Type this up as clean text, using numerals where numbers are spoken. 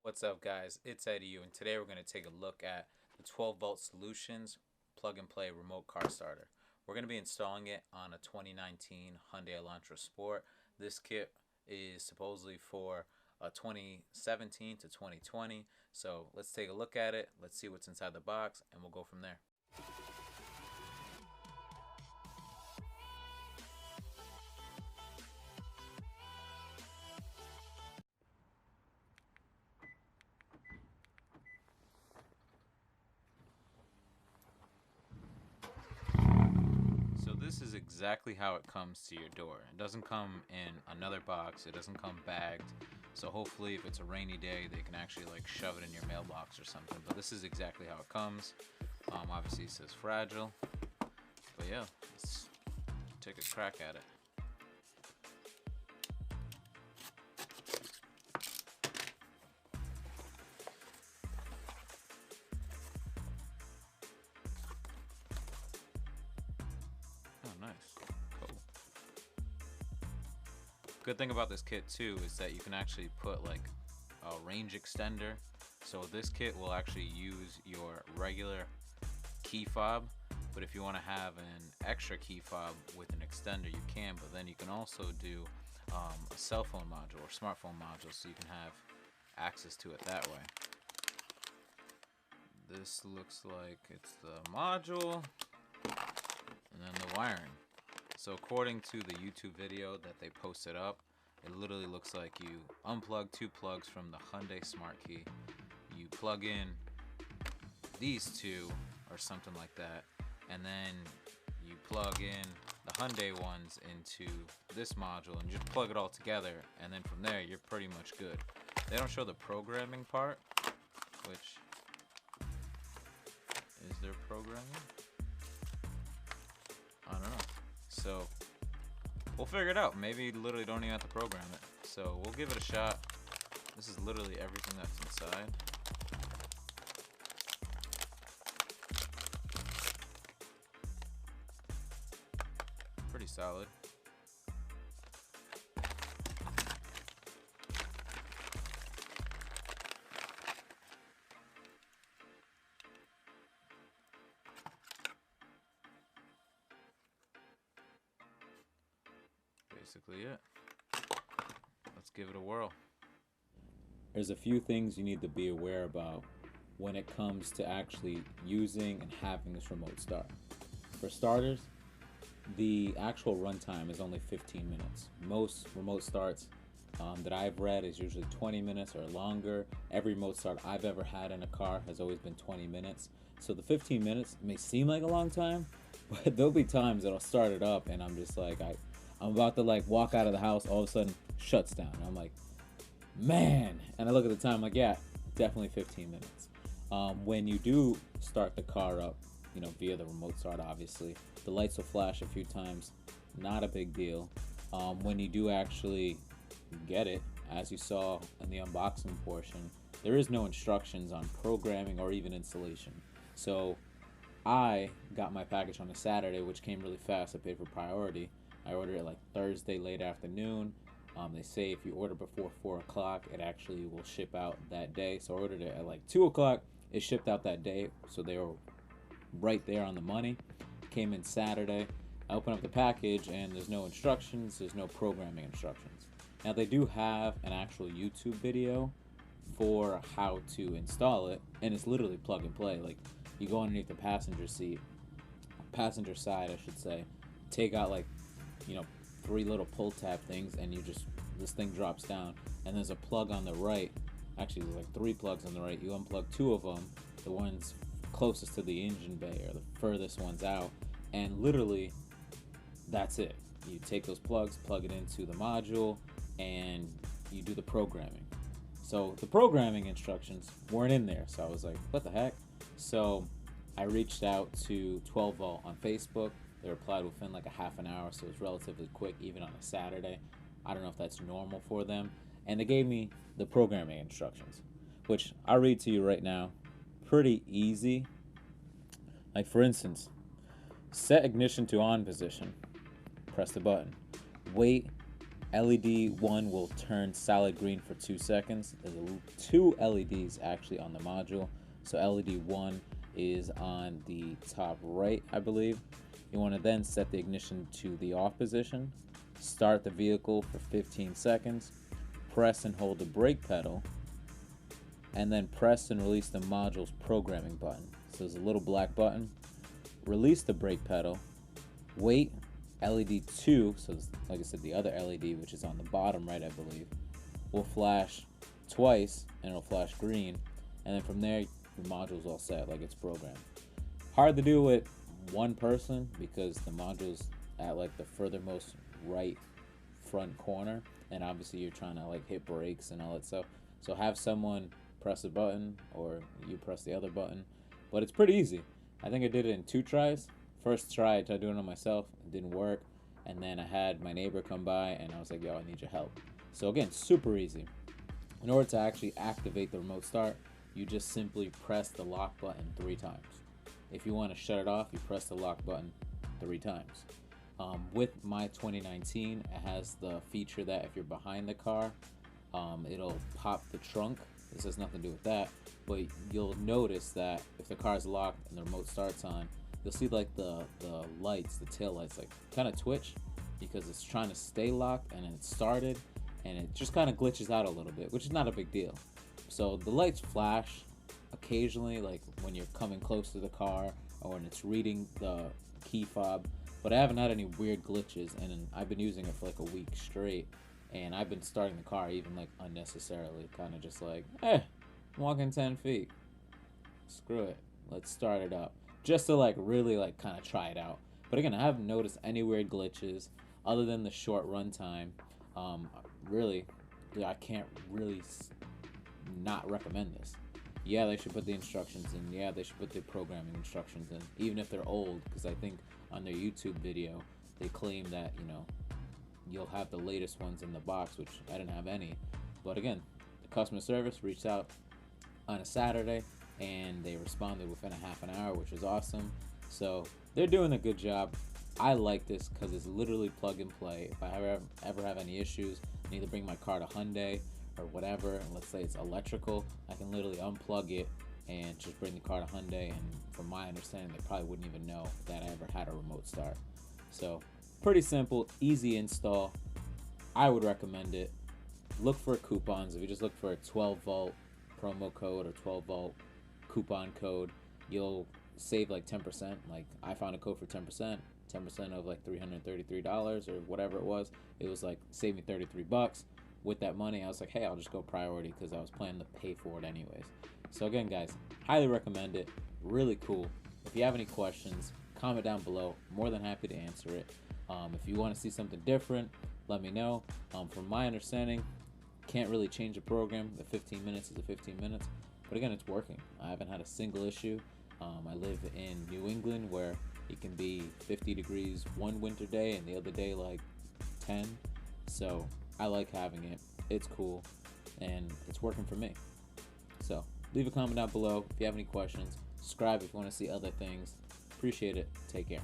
What's up, guys? It's Eddie, and today we're going to take a look at the 12-volt Solutions plug-and-play remote car starter. We're going to be installing it on a 2019 Hyundai Elantra Sport. This kit is supposedly for 2017 to 2020, so let's take a look at it. Let's see what's inside the box, and we'll go from there. So this is exactly how it comes to your door. It doesn't come in another box. It doesn't come bagged. So hopefully if it's a rainy day, they can actually like shove it in your mailbox or something. But this is exactly how it comes. Obviously it says fragile. But yeah, let's take a crack at it. Oh, nice. Cool. Good thing about this kit too is that you can actually put like a range extender. So this kit will actually use your regular key fob, but if you want to have an extra key fob with an extender, you can. But then you can also do a cell phone module or smartphone module, so you can have access to it that way. This looks like it's the module and then the wiring. So according to the YouTube video that they posted up, it literally looks like you unplug two plugs from the Hyundai Smart Key. You plug in these two or something like that, and then you plug in the Hyundai ones into this module and just plug it all together, and then from there you're pretty much good. They don't show the programming part, which is there programming? I don't know. So we'll figure it out. Maybe you literally don't even have to program it. So we'll give it a shot. This is literally everything that's inside. Pretty solid. Basically it. Let's give it a whirl. There's a few things you need to be aware about when it comes to actually using and having this remote start. For starters, the actual runtime is only 15 minutes. Most remote starts that I've read is usually 20 minutes or longer. Every remote start I've ever had in a car has always been 20 minutes. So the 15 minutes may seem like a long time, but there'll be times that I'll start it up and I'm just like, I'm about to like walk out of the house, all of a sudden shuts down. And I'm like, man. And I look at the time, like, yeah, definitely 15 minutes. When you do start the car up, via the remote start, obviously, the lights will flash a few times. Not a big deal. When you do actually get it, as you saw in the unboxing portion, there is no instructions on programming or even installation. So I got my package on a Saturday, which came really fast. I paid for priority. I ordered it like Thursday late afternoon. They say if you order before 4 o'clock, it actually will ship out that day. So I ordered it at like 2 o'clock. It shipped out that day, so they were right there on the money. Came in Saturday. I open up the package and there's no instructions. There's no programming instructions. Now they do have an actual YouTube video for how to install it, and it's literally plug and play. Like, you go underneath the passenger side, I should say, take out like 3 little pull tab things, and this thing drops down, and there's a plug on the right. Actually, there's like 3 plugs on the right. You unplug 2 of them, the ones closest to the engine bay or the furthest ones out, and literally that's it. You take those plugs, plug it into the module, and you do the programming. So the programming instructions weren't in there, so I was like, what the heck? So I reached out to 12 Volt on Facebook. They replied within like a half an hour, so it's relatively quick even on a Saturday. I don't know if that's normal for them. And they gave me the programming instructions, which I'll read to you right now. Pretty easy. Like, for instance, set ignition to on position. Press the button. Wait LED 1 will turn solid green for 2 seconds. There's 2 LEDs actually on the module. So LED 1 is on the top right, I believe. You want to then set the ignition to the off position, start the vehicle for 15 seconds, press and hold the brake pedal, and then press and release the module's programming button. So there's a little black button. Release the brake pedal, wait, LED 2, so like I said, the other LED, which is on the bottom right, I believe, will flash twice, and it'll flash green, and then from there, the module's all set, like it's programmed. Hard to do with one person because the module's at like the furthermost right front corner, and obviously you're trying to like hit brakes and all that stuff. So have someone press a button, or you press the other button, but it's pretty easy. I think I did it in 2 tries. First try, I tried doing it on myself, it didn't work, and then I had my neighbor come by and I was like, yo, I need your help. So again, super easy. In order to actually activate the remote start, you just simply press the lock button 3 times. If you want to shut it off, you press the lock button 3 times. With my 2019, it has the feature that if you're behind the car, it'll pop the trunk. This has nothing to do with that, but you'll notice that if the car's locked and the remote starts on, you'll see like the lights, the tail lights, like kind of twitch because it's trying to stay locked, and it started and it just kind of glitches out a little bit, which is not a big deal. So the lights flash occasionally, like when you're coming close to the car or when it's reading the key fob, but I haven't had any weird glitches, and I've been using it for like a week straight, and I've been starting the car even like unnecessarily, kind of just like, I'm walking 10 feet, screw it, let's start it up, just to like really like kind of try it out. But again, I haven't noticed any weird glitches other than the short run time. Really, I can't really not recommend this. Yeah, they should put the instructions in. Yeah, they should put the programming instructions in, even if they're old, because I think on their YouTube video they claim that, you know, you'll have the latest ones in the box, which I didn't have any. But again, the customer service reached out on a Saturday and they responded within a half an hour, which was awesome. So they're doing a good job. I like this because it's literally plug and play. If I ever have any issues, I need to bring my car to Hyundai or whatever, and let's say it's electrical, I can literally unplug it and just bring the car to Hyundai, and from my understanding, they probably wouldn't even know that I ever had a remote start. So pretty simple, easy install. I would recommend it. Look for coupons. If you just look for a 12-volt promo code or 12-volt coupon code, you'll save like 10%. Like I found a code for 10% of like $333 or whatever it was. It was like save me 33 bucks. With that money, I was like, hey, I'll just go priority because I was planning to pay for it anyways. So again, guys, highly recommend it. Really cool. If you have any questions, comment down below. More than happy to answer it. If you want to see something different, let me know. From my understanding, can't really change the program. The 15 minutes is the 15 minutes. But again, it's working. I haven't had a single issue. I live in New England where it can be 50 degrees one winter day and the other day like 10. So I like having it. It's cool and it's working for me. So leave a comment down below if you have any questions. Subscribe if you want to see other things. Appreciate it. Take care.